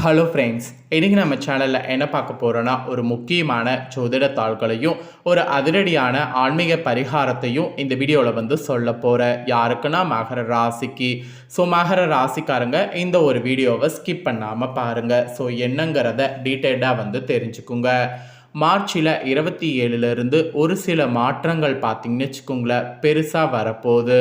Hello friends, இன்றைக்கி நம்ம சேனலில் என்ன பார்க்க போகிறோன்னா, ஒரு முக்கியமான ஜோதிட தாள்களையும் ஒரு அதிரடியான ஆன்மீக பரிகாரத்தையும் இந்த வீடியோவில் சொல்ல போகிறேன். யாருக்குன்னா மகர ராசிக்கு. ஸோ மகர ராசிக்காரங்க இந்த ஒரு வீடியோவை ஸ்கிப் பண்ணாமல் பாருங்கள். ஸோ என்னங்கிறத டீட்டெயில்டாக தெரிஞ்சுக்குங்க. மார்ச்சில் 27லேருந்து ஒரு சில மாற்றங்கள் பார்த்திங்கன்னு வச்சுக்கோங்களேன், பெருசாக வரப்போகுது.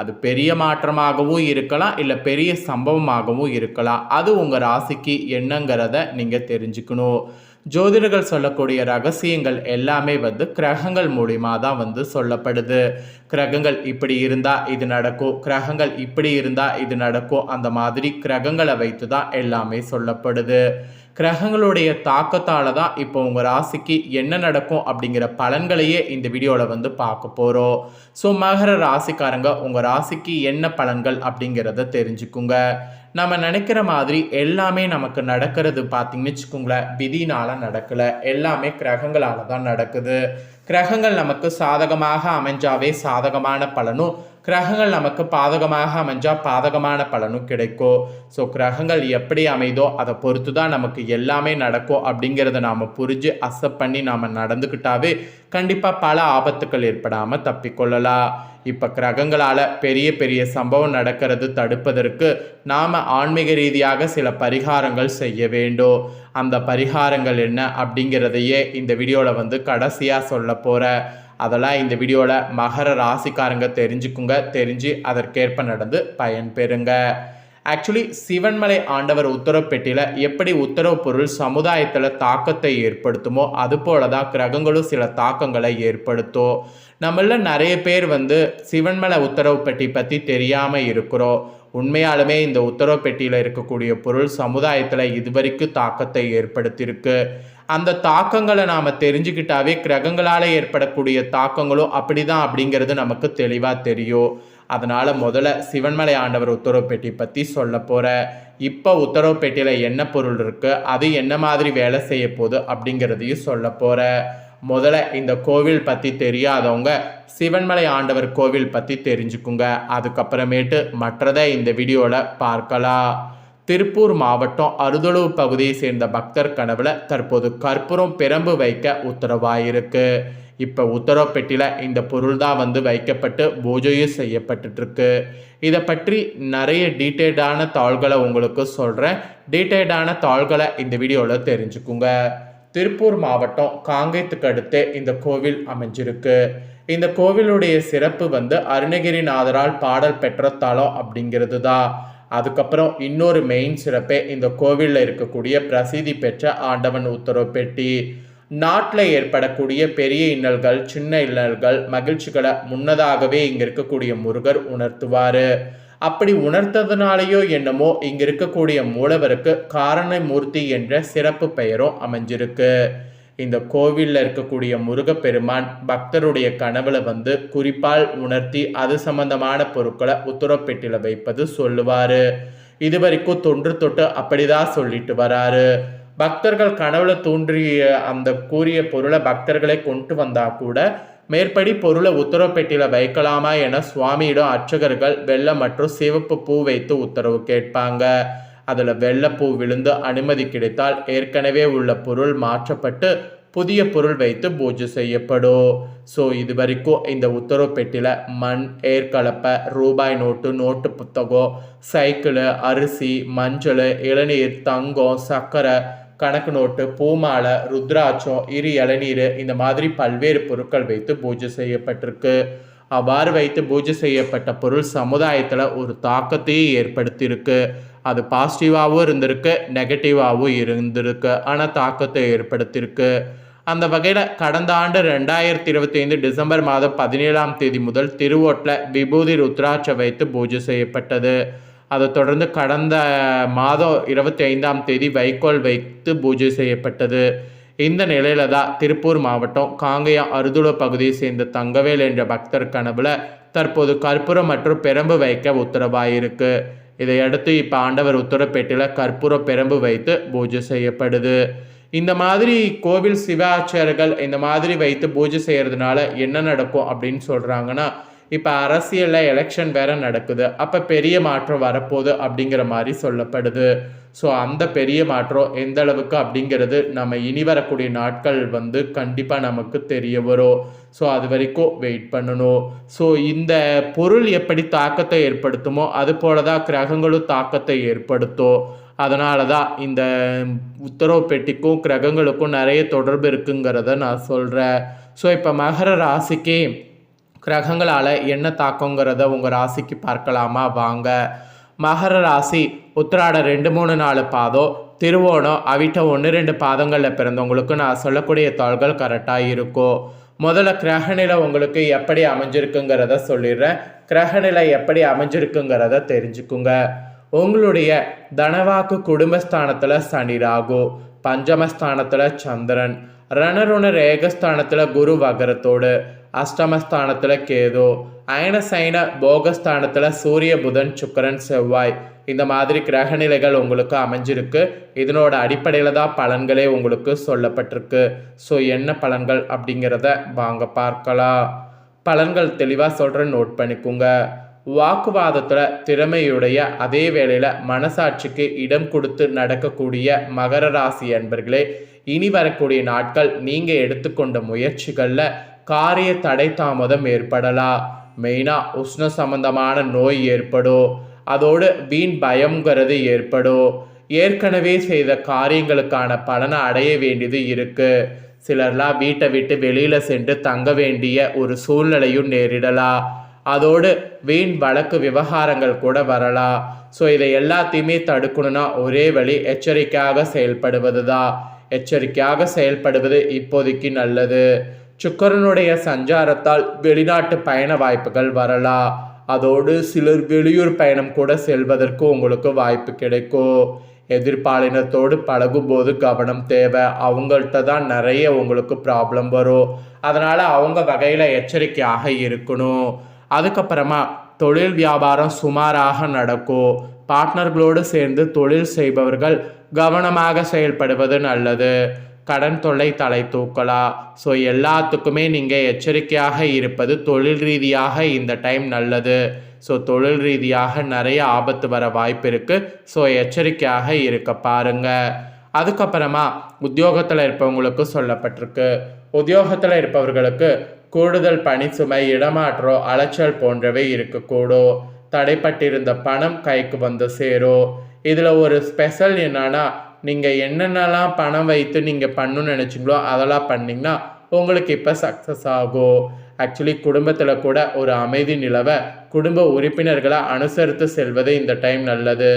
அது பெரிய மாற்றமாகவும் இருக்கலாம், இல்லை பெரிய சம்பவமாகவும் இருக்கலாம். அது உங்கள் ராசிக்கு என்னங்கிறத நீங்கள் தெரிஞ்சுக்கணும். ஜோதிடர்கள் சொல்லக்கூடிய ரகசியங்கள் எல்லாமே கிரகங்கள் மூலிமா தான் சொல்லப்படுது. கிரகங்கள் இப்படி இருந்தால் இது நடக்கும், கிரகங்கள் இப்படி இருந்தால் இது நடக்கும், அந்த மாதிரி கிரகங்களை வைத்து தான் எல்லாமே சொல்லப்படுது. கிரகங்களுடைய தாக்கத்தால் தான் இப்போ உங்கள் ராசிக்கு என்ன நடக்கும் அப்படிங்கிற பலன்களையே இந்த வீடியோவில் பார்க்க போகிறோம். ஸோ மகர ராசிக்காரங்க உங்கள் ராசிக்கு என்ன பலன்கள் அப்படிங்கிறத தெரிஞ்சுக்குங்க. நம்ம நினைக்கிற மாதிரி எல்லாமே நமக்கு நடக்கிறது பார்த்திங்கன்னு வச்சுக்கோங்களேன், விதினால் நடக்கலை, எல்லாமே கிரகங்களால் தான் நடக்குது. கிரகங்கள் நமக்கு சாதகமாக அமைஞ்சாவே சாதகமான பலனும், கிரகங்கள் நமக்கு பாதகமாக அமைஞ்சால் பாதகமான பலனும் கிடைக்கும். ஸோ கிரகங்கள் எப்படி அமைதோ அதை பொறுத்து தான் நமக்கு எல்லாமே நடக்கும் அப்படிங்கிறத நாம் புரிஞ்சு அக்செப்ட் பண்ணி நாம் நடந்துக்கிட்டாவே கண்டிப்பாக பல ஆபத்துக்கள் ஏற்படாமல் தப்பிக்கொள்ளலாம். இப்போ கிரகங்களால் பெரிய பெரிய சம்பவம் நடக்கிறது தடுப்பதற்கு நாம் ஆன்மீக ரீதியாக சில பரிகாரங்கள் செய்ய வேண்டும். அந்த பரிகாரங்கள் என்ன அப்படிங்கிறதையே இந்த வீடியோவில் கடைசியாக சொல்ல போகிறேன். அதெல்லாம் இந்த வீடியோவில் மகர ராசிக்காரங்க தெரிஞ்சுக்குங்க. தெரிஞ்சு அதற்கேற்ப நடந்து பயன்பெறுங்க. ஆக்சுவலி சிவன்மலை ஆண்டவர் உத்தரவு பெட்டியில் எப்படி உத்தரவு பொருள் சமுதாயத்தில் தாக்கத்தை ஏற்படுத்துமோ அது போல தான் கிரகங்களும் சில தாக்கங்களை ஏற்படுத்தும். நம்மள நிறைய பேர் சிவன்மலை உத்தரவு பெட்டி பற்றி தெரியாமல் இருக்கிறோம். உண்மையாலுமே இந்த உத்தரவு பெட்டியில் இருக்கக்கூடிய பொருள் சமுதாயத்தில் இதுவரைக்கும் தாக்கத்தை ஏற்படுத்தியிருக்கு. அந்த தாக்கங்களை நாம் தெரிஞ்சுக்கிட்டாவே கிரகங்களால் ஏற்படக்கூடிய தாக்கங்களும் அப்படி தான் அப்படிங்கிறது நமக்கு தெளிவாக தெரியும். அதனால் முதல்ல சிவன்மலை ஆண்டவர் உத்தரவு பெட்டி பற்றி சொல்ல போகிறேன். இப்போ உத்தரவு பெட்டியில் என்ன பொருள் இருக்குது, அது என்ன மாதிரி வேலை செய்ய போகுது அப்படிங்கிறதையும் சொல்ல போகிறேன். முதல்ல இந்த கோவில் பற்றி தெரியாதவங்க சிவன்மலை ஆண்டவர் கோவில் பற்றி தெரிஞ்சுக்குங்க. அதுக்கப்புறமேட்டு மற்றதை இந்த வீடியோவில் பார்க்கலாம். திருப்பூர் மாவட்டம் அருதொழுவு பகுதியை சேர்ந்த பக்தர் கனவுல தற்போது கற்பூரம் பிரம்பு வைக்க உத்தரவாயிருக்கு. இப்போ உத்தரவு பெட்டியில் இந்த பொருள் தான் வைக்கப்பட்டு பூஜையும் செய்யப்பட்டுருக்கு. இதை பற்றி நிறைய டீட்டெயில்டான தாள்களை உங்களுக்கு சொல்கிறேன். டீட்டெயில்டான தாள்களை இந்த வீடியோவில் தெரிஞ்சுக்குங்க. திருப்பூர் மாவட்டம் காங்கேயத்துக்கு அடுத்து இந்த கோவில் அமைஞ்சிருக்கு. இந்த கோவிலுடைய சிறப்பு அருணகிரிநாதரால் பாடல் பெற்ற தலம் அப்படிங்கிறது தான். அதுக்கப்புறம் இன்னொரு மெயின் சிறப்பே இந்த கோவிலில் இருக்கக்கூடிய பிரசித்தி பெற்ற ஆண்டவன் உத்தரவு பெட்டி. நாட்டில் ஏற்படக்கூடிய பெரிய இன்னல்கள், சின்ன இன்னல்கள், மகிழ்ச்சிகளை முன்னதாகவே இங்கே இருக்கக்கூடிய முருகர் உணர்த்துவார். அப்படி உணர்த்ததுனாலேயோ என்னமோ இங்கே இருக்கக்கூடிய மூலவருக்கு காரணமூர்த்தி என்ற சிறப்பு பெயரும் அமைஞ்சிருக்கு. இந்த கோவிலில் இருக்கக்கூடிய முருகப்பெருமான் பக்தருடைய கனவுல குறிப்பால் உணர்த்தி அது சம்பந்தமான பொருட்களை உத்தரப்பெட்டியில் வைப்பது சொல்லுவார். இது வரைக்கும் தொன்று தொட்டு அப்படிதான் சொல்லிட்டு வராரு. பக்தர்கள் கனவுல தோன்றிய அந்த கூறிய பொருளை பக்தர்களை கொண்டு வந்தா கூட மேற்படி பொருளை உத்தரப்பெட்டியில் வைக்கலாமா என சுவாமியிடம் அர்ச்சகர்கள் வெள்ளை மற்றும் சிவப்பு பூ வைத்து உத்தரவு கேட்பாங்க. அதில் வெள்ளைப்பூ விழுந்து அனுமதி கிடைத்தால் ஏற்கனவே உள்ள பொருள் மாற்றப்பட்டு புதிய பொருள் வைத்து பூஜை செய்யப்படும். ஸோ இது வரைக்கும் இந்த உத்தரவு பெட்டியில் மண், ஏற்கலப்பை, ரூபாய் நோட்டு, நோட்டு புத்தகம், சைக்கிள், அரிசி, மஞ்சள், இளநீர், தங்கம், சர்க்கரை, கணக்கு நோட்டு, பூமாலை, ருத்ராட்சம், இளநீர், இந்த மாதிரி பல்வேறு பொருட்கள் வைத்து பூஜை செய்யப்பட்டிருக்கு. அவ்வாறு வைத்து பூஜை செய்யப்பட்ட பொருள் சமுதாயத்தில் ஒரு தாக்கத்தையே ஏற்படுத்தியிருக்கு. அது பாசிட்டிவாகவும் இருந்திருக்கு, நெகட்டிவாகவும் இருந்திருக்கு, ஆனால் தாக்கத்தை ஏற்படுத்தியிருக்கு. அந்த வகையில் கடந்த ஆண்டு 2025 டிசம்பர் மாதம் 17ஆம் தேதி முதல் திருவோட்டில் விபூதி ருத்ராட்சம் வைத்து பூஜை செய்யப்பட்டது. அதை தொடர்ந்து கடந்த மாதம் 25ஆம் தேதி வைக்கோல் வைத்து பூஜை செய்யப்பட்டது. இந்த நிலையில தான் திருப்பூர் மாவட்டம் காங்கேயம் அருதுள பகுதியை சேர்ந்த தங்கவேல் என்ற பக்தர் கனவுல தற்போது கற்பூரம் மற்றும் பிரம்பு வைக்க உத்தரவாயிருக்கு. இதையடுத்து இப்போ ஆண்டவர் உத்தரப்பேட்டில் கற்பூர பிரம்பு வைத்து பூஜை செய்யப்படுது. இந்த மாதிரி கோவில் சிவாச்சாரியர்கள் இந்த மாதிரி வைத்து பூஜை செய்கிறதுனால என்ன நடக்கும் அப்படின்னு சொல்கிறாங்கன்னா, இப்போ அரசியலில் எலெக்ஷன் வேற நடக்குது, அப்போ பெரிய மாற்றம் வரப்போகுது அப்படிங்கிற மாதிரி சொல்லப்படுது. ஸோ அந்த பெரிய மாற்றம் எந்த அளவுக்கு அப்படிங்கிறது நம்ம இனி வரக்கூடிய நாட்கள் கண்டிப்பாக நமக்கு தெரிய வரும். ஸோ அது வரைக்கும் வெயிட் பண்ணணும். ஸோ இந்த பொருள் எப்படி தாக்கத்தை ஏற்படுத்துமோ அது போல தான் கிரகங்களும் தாக்கத்தை ஏற்படுத்தும். அதனால தான் இந்த உத்தரவு பெட்டிக்கும் கிரகங்களுக்கும் நிறைய தொடர்பு இருக்குங்கிறத நான் சொல்கிறேன். ஸோ இப்போ மகர ராசிக்கு கிரகங்களால் என்ன தாக்கங்கிறத உங்கள் ராசிக்கு பார்க்கலாமா? வாங்க. மகர ராசி உத்திராடம் 2, 3, 4 பாதம், திருவோணம், அவிட்டம் 1, 2 பாதங்களில் பிறந்தவங்களுக்கு நான் சொல்லக்கூடிய தாள்கள் கரெக்டாக இருக்கும். முதல்ல கிரகநிலை உங்களுக்கு எப்படி அமைஞ்சிருக்குங்கிறத சொல்லிடுறேன். கிரகநிலை எப்படி அமைஞ்சிருக்குங்கிறத தெரிஞ்சுக்குங்க. உங்களுடைய தனவாக்கு குடும்பஸ்தானத்தில் சனி ராகு, பஞ்சமஸ்தானத்தில் சந்திரன், ரணருண ரேகஸ்தானத்தில் குரு வகரத்தோடு, அஷ்டமஸ்தானத்தில் கேது, அயன சைன போகஸ்தானத்தில் சூரிய புதன் சுக்கரன் செவ்வாய், இந்த மாதிரி கிரகநிலைகள் உங்களுக்கு அமைஞ்சிருக்கு. இதனோட அடிப்படையில் தான் பலன்களே உங்களுக்கு சொல்லப்பட்டிருக்கு. ஸோ என்ன பலன்கள் அப்படிங்கிறத வாங்க பார்க்கலாம். பலன்கள் தெளிவாக சொல்கிறேன், நோட் பண்ணிக்கோங்க. வாக்குவாதத்தில் திறமையுடைய அதே வேளையில் மனசாட்சிக்கு இடம் கொடுத்து நடக்கக்கூடிய மகர ராசி அன்பர்களே, இனி வரக்கூடிய நாட்கள் நீங்கள் எடுத்துக்கொண்ட முயற்சிகளில் காரிய தடை தாமதம் ஏற்படலாம். மெயினாக உஷ்ண சம்பந்தமான நோய் ஏற்படும். அதோடு வீண் பயம்ங்கிறது ஏற்படும். ஏற்கனவே செய்த காரியங்களுக்கான பலனை அடைய வேண்டியது இருக்குது. சிலர்லாம் வீட்டை விட்டு வெளியில் சென்று தங்க வேண்டிய ஒரு சூழ்நிலையும் நேரிடலாம். அதோடு வீண் வழக்கு விவகாரங்கள் கூட வரலாம். ஸோ இதை எல்லாத்தையுமே தடுக்கணும்னா ஒரே வழி எச்சரிக்கையாக செயல்படுவது தான். எச்சரிக்கையாக செயல்படுவது இப்போதைக்கு நல்லது. சுக்கரனுடைய சஞ்சாரத்தால் வெளிநாட்டு பயண வாய்ப்புகள் வரலாம். அதோடு சிலர் வெளியூர் பயணம் கூட செல்வதற்கு உங்களுக்கு வாய்ப்பு கிடைக்கும். எதிர்பாலினத்தோடு பழகும்போது கவனம் தேவை. அவங்கள்ட்ட தான் நிறைய உங்களுக்கு ப்ராப்ளம் வரும். அதனால் அவங்க வகையில் எச்சரிக்கையாக இருக்கணும். அதுக்கப்புறமா தொழில் வியாபாரம் சுமாராக நடக்கும். பார்ட்னர்களோடு சேர்ந்து தொழில் செய்பவர்கள் கவனமாக செயல்படுவது நல்லது. கடன் தொல்லை தலை தூக்கலாம். ஸோ எல்லாத்துக்குமே நீங்கள் எச்சரிக்கையாக இருப்பது தொழில் ரீதியாக இந்த டைம் நல்லது. ஸோ தொழில் ரீதியாக நிறைய ஆபத்து வர வாய்ப்பு இருக்குது. ஸோ எச்சரிக்கையாக இருக்க பாருங்கள். அதுக்கப்புறமா உத்தியோகத்தில் இருப்பவங்களுக்கு சொல்லப்பட்டிருக்கு. உத்தியோகத்தில் இருப்பவர்களுக்கு கூடுதல் பணி சுமை, இடமாற்றம், அலைச்சல் போன்றவை இருக்கக்கூடும். தடைப்பட்டிருந்த பணம் கைக்கு வந்து சேரும். இதில் ஒரு ஸ்பெஷல் என்னன்னா, நீங்கள் என்னென்னலாம் பணம் வைத்து நீங்கள் பண்ணணும்னு நினச்சிங்களோ அதெல்லாம் பண்ணிங்கன்னா உங்களுக்கு இப்போ சக்ஸஸ் ஆகும். ஆக்சுவலி குடும்பத்தில் கூட ஒரு அமைதி நிலவை குடும்ப உறுப்பினர்களை அனுசரித்து செல்வது இந்த டைம் நல்லது.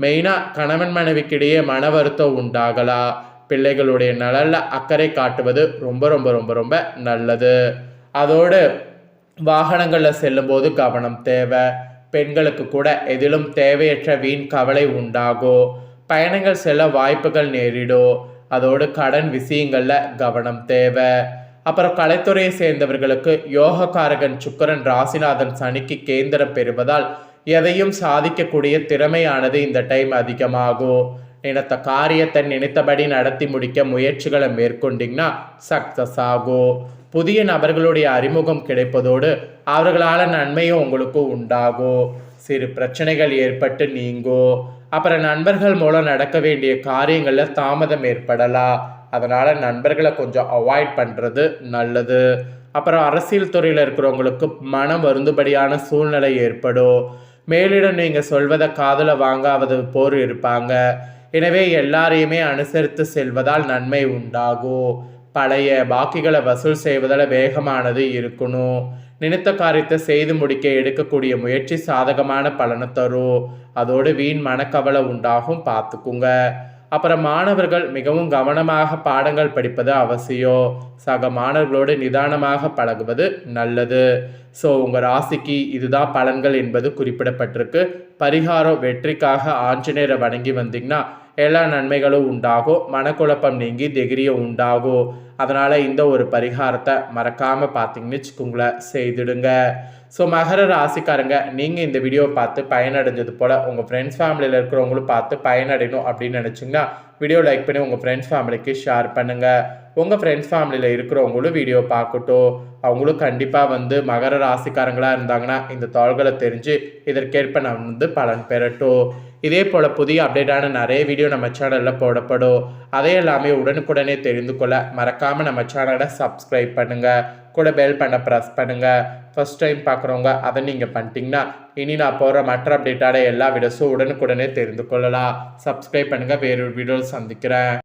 மெயினாக கணவன் மனைவிக்கிடையே மன வருத்தம் உண்டாகலாம். பிள்ளைகளுடைய நலனில் அக்கறை காட்டுவது ரொம்ப ரொம்ப ரொம்ப ரொம்ப நல்லது. அதோடு வாகனங்களில் செல்லும்போது கவனம் தேவை. பெண்களுக்கு கூட எதிலும் தேவையற்ற வீண் கவலை உண்டாகும். பயணங்கள் செல்ல வாய்ப்புகள் நேரிடும். அதோடு கடன் விஷயங்களில் கவனம் தேவை. அப்புறம் கலைத்துறையை சேர்ந்தவர்களுக்கு யோகக்காரகன் சுக்கரன் ராசிநாதன் சனிக்கு கேந்திரம் பெறுவதால் எதையும் சாதிக்கக்கூடிய திறமையானது இந்த டைம் அதிகமாகும். நினைத்த காரியத்தை நினைத்தபடி நடத்தி முடிக்க முயற்சிகளை மேற்கொண்டிங்கன்னா சக்ஸஸ் ஆகும். புதிய நபர்களுடைய அறிமுகம் கிடைப்பதோடு அவர்களால் நன்மையும் உங்களுக்கு உண்டாகும். சிறு பிரச்சனைகள் ஏற்பட்டு நீங்கும். அப்புறம் நண்பர்கள் மூலம் நடக்க வேண்டிய காரியங்களில் தாமதம் ஏற்படலாம். அதனால் நண்பர்களை கொஞ்சம் அவாய்ட் பண்ணுறது நல்லது. அப்புறம் அரசியல் துறையில் இருக்கிறவங்களுக்கு மனம் வருந்துபடியான சூழ்நிலை ஏற்படும். மேலிடம் நீங்கள் சொல்வதை காதில் வாங்காவது போர் இருப்பாங்க. எனவே எல்லாரையுமே அனுசரித்து செல்வதால் நன்மை உண்டாகும். பழைய பாக்கிகளை வசூல் செய்வதில் வேகமானது இருக்கணும். நினைத்த காரியத்தை செய்து முடிக்க எடுக்கக்கூடிய முயற்சி சாதகமான பலனை தரும். அதோடு வீண் மனக்கவலை உண்டாகும், பார்த்துக்குங்க. அப்புறம் மாணவர்கள் மிகவும் கவனமாக பாடங்கள் படிப்பது அவசியம். சக மாணவர்களோடு நிதானமாக பழகுவது நல்லது. ஸோ உங்கள் ராசிக்கு இதுதான் பலன்கள் என்பது குறிப்பிடப்பட்டிருக்கு. பரிகாரம் வெற்றிக்காக ஆஞ்சநேயரை வணங்கி வந்தீங்கன்னா எல்லா நன்மைகளும் உண்டாகும். மனக்குழப்பம் நீங்கி தைரியம் உண்டாகும். அதனால் இந்த ஒரு பரிகாரத்தை மறக்காமல் பார்த்தீங்கன்னு வச்சுக்கோங்களேன், செய்திடுங்க. ஸோ மகர ராசிக்காரங்க, நீங்கள் இந்த வீடியோவை பார்த்து பயனடைஞ்சது போல் உங்கள் ஃப்ரெண்ட்ஸ் ஃபேமிலியில் இருக்கிறவங்களும் பார்த்து பயனடையணும் அப்படின்னு நினச்சிங்கன்னா வீடியோ லைக் பண்ணி உங்கள் ஃப்ரெண்ட்ஸ் ஃபேமிலிக்கு ஷேர் பண்ணுங்கள். உங்கள் ஃப்ரெண்ட்ஸ் ஃபேமிலியில் இருக்கிறவங்களும் வீடியோ பார்க்கட்டும். அவங்களும் கண்டிப்பாக வந்து மகர ராசிக்காரங்களாக இருந்தாங்கன்னா இந்த தாள்களை தெரிஞ்சு இதற்கேற்ப நான் வந்து பலன் பெறட்டும். இதே போல் புதிய அப்டேட்டான நிறைய வீடியோ நம்ம சேனலில் போடப்படும். அதே எல்லாமே உடனுக்குடனே தெரிந்து கொள்ள மறக்காமல் நம்ம சேனலை சப்ஸ்கிரைப் பண்ணுங்கள். கூட பெல் பண்ண ப்ரெஸ் பண்ணுங்கள். ஃபஸ்ட் டைம் பார்க்குறவங்க அதை நீங்கள் பண்ணிட்டீங்கன்னா இனி நான் போகிற மற்ற அப்டேட்டான எல்லா வீடியோஸும் உடனுக்குடனே தெரிந்து கொள்ளலாம். சப்ஸ்கிரைப் பண்ணுங்கள். வேறொரு வீடியோவில் சந்திக்கிறேன்.